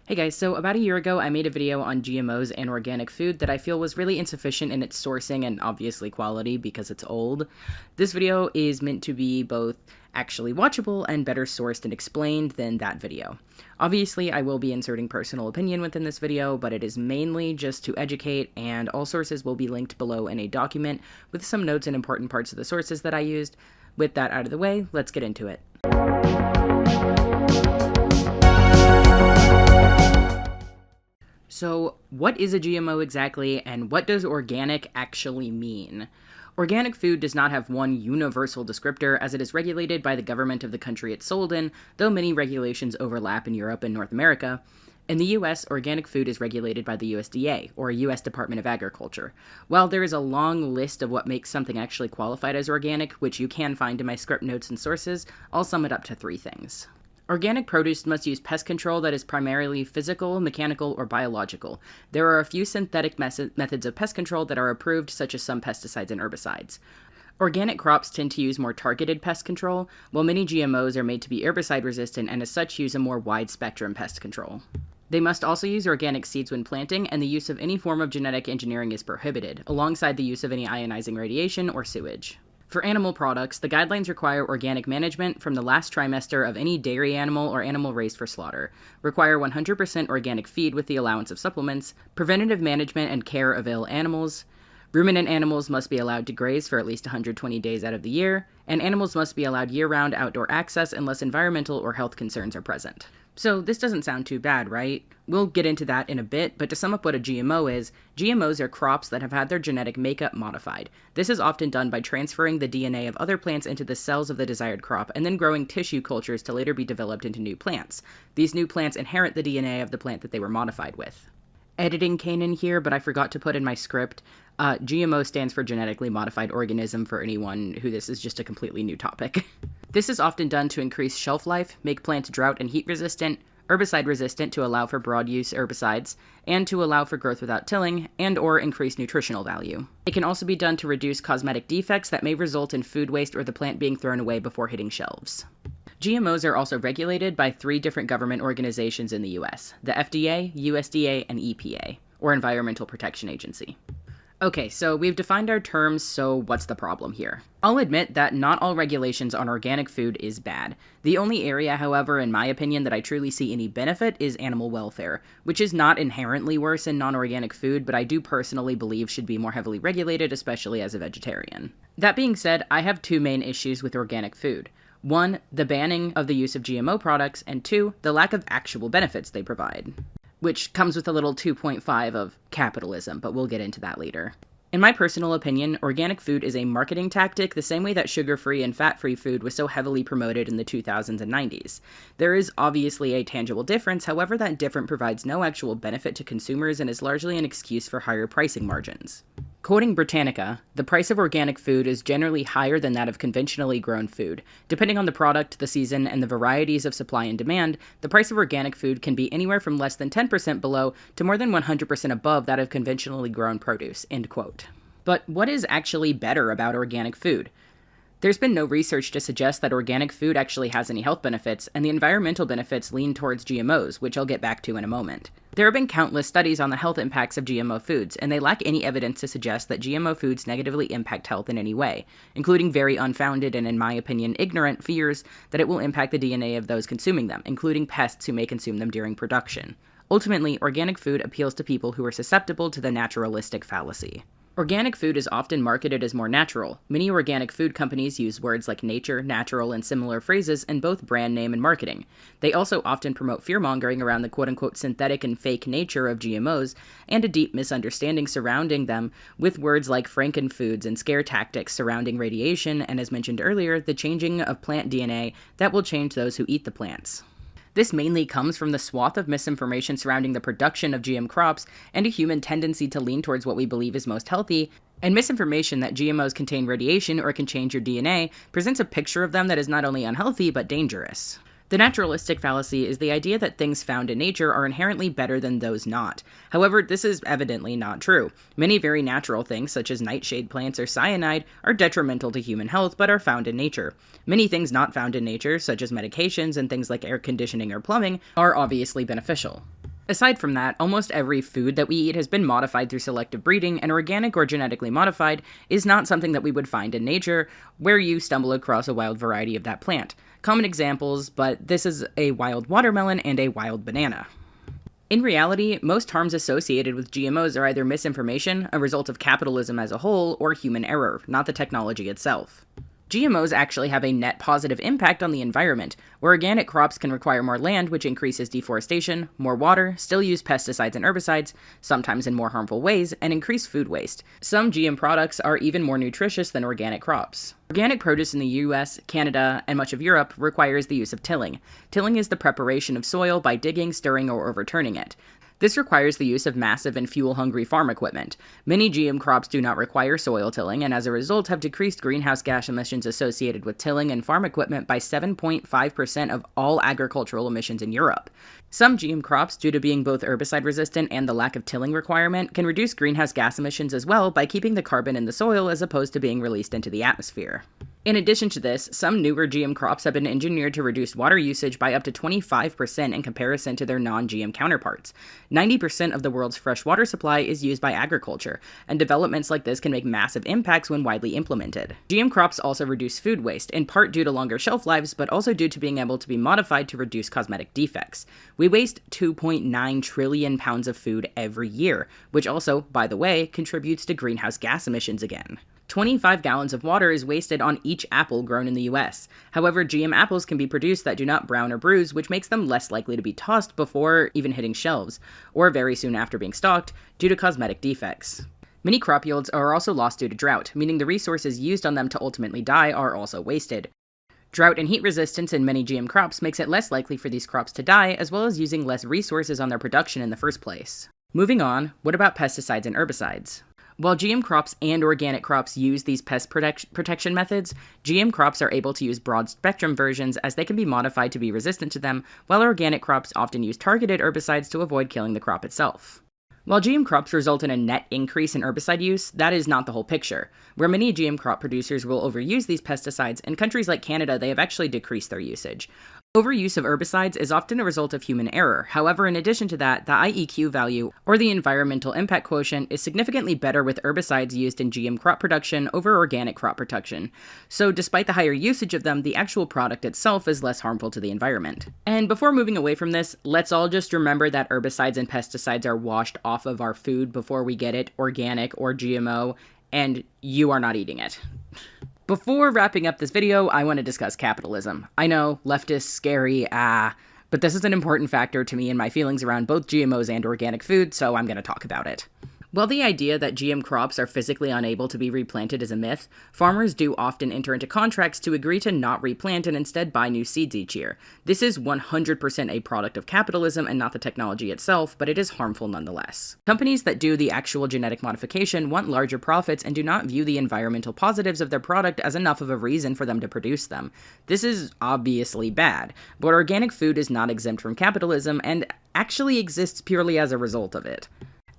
Hey guys, so about a year ago, I made a video on GMOs and organic food that I feel was really insufficient in its sourcing and obviously quality because it's old. This video is meant to be both actually watchable and better sourced and explained than that video. Obviously, I will be inserting personal opinion within this video, but it is mainly just to educate, and all sources will be linked below in a document with some notes and important parts of the sources that I used. With that out of the way, let's get into it. So, what is a GMO exactly, and what does organic actually mean? Organic food does not have one universal descriptor, as it is regulated by the government of the country it's sold in, though many regulations overlap in Europe and North America. In the US, organic food is regulated by the USDA, or US Department of Agriculture. While there is a long list of what makes something actually qualified as organic, which you can find in my script notes and sources, I'll sum it up to 3 things. Organic produce must use pest control that is primarily physical, mechanical, or biological. There are a few synthetic methods of pest control that are approved, such as some pesticides and herbicides. Organic crops tend to use more targeted pest control, while many GMOs are made to be herbicide resistant and as such use a more wide spectrum pest control. They must also use organic seeds when planting, and the use of any form of genetic engineering is prohibited, alongside the use of any ionizing radiation or sewage. For animal products, the guidelines require organic management from the last trimester of any dairy animal or animal raised for slaughter, require 100% organic feed with the allowance of supplements, preventative management and care of ill animals, ruminant animals must be allowed to graze for at least 120 days out of the year, and animals must be allowed year-round outdoor access unless environmental or health concerns are present. So this doesn't sound too bad, right? We'll get into that in a bit, but to sum up what a GMO is, GMOs are crops that have had their genetic makeup modified. This is often done by transferring the DNA of other plants into the cells of the desired crop and then growing tissue cultures to later be developed into new plants. These new plants inherit the DNA of the plant that they were modified with. Editing came in here, but I forgot to put in my script. GMO stands for genetically modified organism for anyone who this is just a completely new topic. This is often done to increase shelf life, make plants drought and heat resistant, herbicide resistant to allow for broad use herbicides, and to allow for growth without tilling, and or increase nutritional value. It can also be done to reduce cosmetic defects that may result in food waste or the plant being thrown away before hitting shelves. GMOs are also regulated by 3 different government organizations in the US, the FDA, USDA, and EPA, or Environmental Protection Agency. Okay, so we've defined our terms, so what's the problem here? I'll admit that not all regulations on organic food is bad. The only area, however, in my opinion, that I truly see any benefit is animal welfare, which is not inherently worse in non-organic food, but I do personally believe should be more heavily regulated, especially as a vegetarian. That being said, I have 2 main issues with organic food. 1, the banning of the use of GMO products, and 2, the lack of actual benefits they provide. Which comes with a little 2.5 of capitalism, but we'll get into that later. In my personal opinion, organic food is a marketing tactic the same way that sugar-free and fat-free food was so heavily promoted in the 2000s and 90s. There is obviously a tangible difference, however that difference provides no actual benefit to consumers and is largely an excuse for higher pricing margins. Quoting Britannica, the price of organic food is generally higher than that of conventionally grown food. Depending on the product, the season, and the varieties of supply and demand, the price of organic food can be anywhere from less than 10% below to more than 100% above that of conventionally grown produce, end quote. But what is actually better about organic food? There's been no research to suggest that organic food actually has any health benefits, and the environmental benefits lean towards GMOs, which I'll get back to in a moment. There have been countless studies on the health impacts of GMO foods, and they lack any evidence to suggest that GMO foods negatively impact health in any way, including very unfounded and, in my opinion, ignorant fears that it will impact the DNA of those consuming them, including pests who may consume them during production. Ultimately, organic food appeals to people who are susceptible to the naturalistic fallacy. Organic food is often marketed as more natural. Many organic food companies use words like nature, natural, and similar phrases in both brand name and marketing. They also often promote fear-mongering around the quote-unquote synthetic and fake nature of GMOs, and a deep misunderstanding surrounding them with words like frankenfoods and scare tactics surrounding radiation, and as mentioned earlier, the changing of plant DNA that will change those who eat the plants. This mainly comes from the swath of misinformation surrounding the production of GM crops and a human tendency to lean towards what we believe is most healthy, and misinformation that GMOs contain radiation or can change your DNA presents a picture of them that is not only unhealthy but dangerous. The naturalistic fallacy is the idea that things found in nature are inherently better than those not. However, this is evidently not true. Many very natural things, such as nightshade plants or cyanide, are detrimental to human health but are found in nature. Many things not found in nature, such as medications and things like air conditioning or plumbing, are obviously beneficial. Aside from that, almost every food that we eat has been modified through selective breeding, and organic or genetically modified is not something that we would find in nature, where you stumble across a wild variety of that plant. Common examples, but this is a wild watermelon and a wild banana. In reality, most harms associated with GMOs are either misinformation, a result of capitalism as a whole, or human error, not the technology itself. GMOs actually have a net positive impact on the environment, where organic crops can require more land, which increases deforestation, more water, still use pesticides and herbicides, sometimes in more harmful ways, and increase food waste. Some GM products are even more nutritious than organic crops. Organic produce in the US, Canada, and much of Europe requires the use of tilling. Tilling is the preparation of soil by digging, stirring, or overturning it. This requires the use of massive and fuel-hungry farm equipment. Many GM crops do not require soil tilling, and as a result have decreased greenhouse gas emissions associated with tilling and farm equipment by 7.5% of all agricultural emissions in Europe. Some GM crops, due to being both herbicide-resistant and the lack of tilling requirement, can reduce greenhouse gas emissions as well by keeping the carbon in the soil as opposed to being released into the atmosphere. In addition to this, some newer GM crops have been engineered to reduce water usage by up to 25% in comparison to their non-GM counterparts. 90% of the world's fresh water supply is used by agriculture, and developments like this can make massive impacts when widely implemented. GM crops also reduce food waste, in part due to longer shelf lives, but also due to being able to be modified to reduce cosmetic defects. We waste 2.9 trillion pounds of food every year, which also, by the way, contributes to greenhouse gas emissions again. 25 gallons of water is wasted on each apple grown in the US. However, GM apples can be produced that do not brown or bruise, which makes them less likely to be tossed before even hitting shelves, or very soon after being stocked, due to cosmetic defects. Many crop yields are also lost due to drought, meaning the resources used on them to ultimately die are also wasted. Drought and heat resistance in many GM crops makes it less likely for these crops to die, as well as using less resources on their production in the first place. Moving on, what about pesticides and herbicides? While GM crops and organic crops use these pest protection methods, GM crops are able to use broad-spectrum versions as they can be modified to be resistant to them, while organic crops often use targeted herbicides to avoid killing the crop itself. While GM crops result in a net increase in herbicide use, that is not the whole picture. Where many GM crop producers will overuse these pesticides, in countries like Canada they have actually decreased their usage. Overuse of herbicides is often a result of human error. However, in addition to that, the IEQ value, or the environmental impact quotient, is significantly better with herbicides used in GM crop production over organic crop production. So despite the higher usage of them, the actual product itself is less harmful to the environment. And before moving away from this, let's all just remember that herbicides and pesticides are washed off of our food before we get it, organic or GMO, and you are not eating it. Before wrapping up this video, I want to discuss capitalism. I know, leftist, scary, but this is an important factor to me in my feelings around both GMOs and organic food, so I'm going to talk about it. While the idea that GM crops are physically unable to be replanted is a myth, farmers do often enter into contracts to agree to not replant and instead buy new seeds each year. This is 100% a product of capitalism and not the technology itself, but it is harmful nonetheless. Companies that do the actual genetic modification want larger profits and do not view the environmental positives of their product as enough of a reason for them to produce them. This is obviously bad, but organic food is not exempt from capitalism and actually exists purely as a result of it.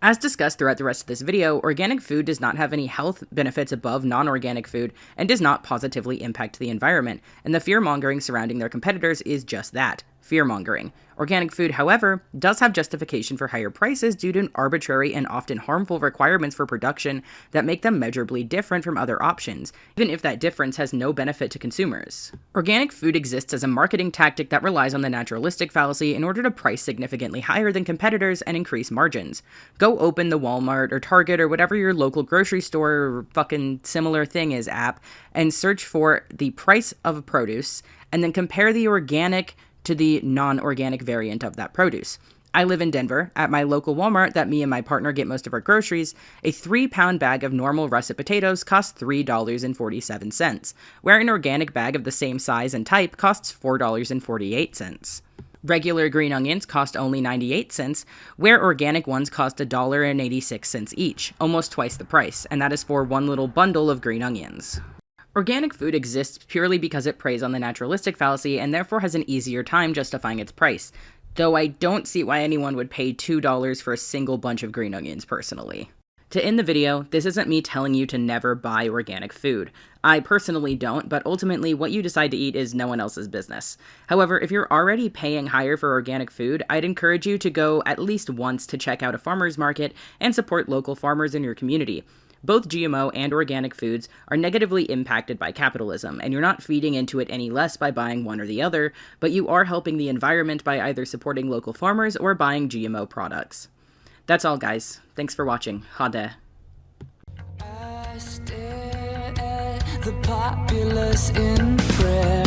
As discussed throughout the rest of this video, organic food does not have any health benefits above non-organic food and does not positively impact the environment, and the fear-mongering surrounding their competitors is just that, fear-mongering. Organic food, however, does have justification for higher prices due to arbitrary and often harmful requirements for production that make them measurably different from other options, even if that difference has no benefit to consumers. Organic food exists as a marketing tactic that relies on the naturalistic fallacy in order to price significantly higher than competitors and increase margins. Go open the Walmart or Target or whatever your local grocery store or fucking similar thing is app and search for the price of produce and then compare the organic to the non-organic variant of that produce. I live in Denver. At my local Walmart that me and my partner get most of our groceries, a 3-pound bag of normal russet potatoes costs $3.47, where an organic bag of the same size and type costs $4.48. Regular green onions cost only 98 cents, where organic ones cost $1.86 each, almost twice the price, and that is for one little bundle of green onions. Organic food exists purely because it preys on the naturalistic fallacy and therefore has an easier time justifying its price, though I don't see why anyone would pay $2 for a single bunch of green onions personally. To end the video, this isn't me telling you to never buy organic food. I personally don't, but ultimately what you decide to eat is no one else's business. However, if you're already paying higher for organic food, I'd encourage you to go at least once to check out a farmer's market and support local farmers in your community. Both GMO and organic foods are negatively impacted by capitalism, and you're not feeding into it any less by buying one or the other, but you are helping the environment by either supporting local farmers or buying GMO products. That's all, guys. Thanks for watching. Ha det. I stare at the populace in prayer.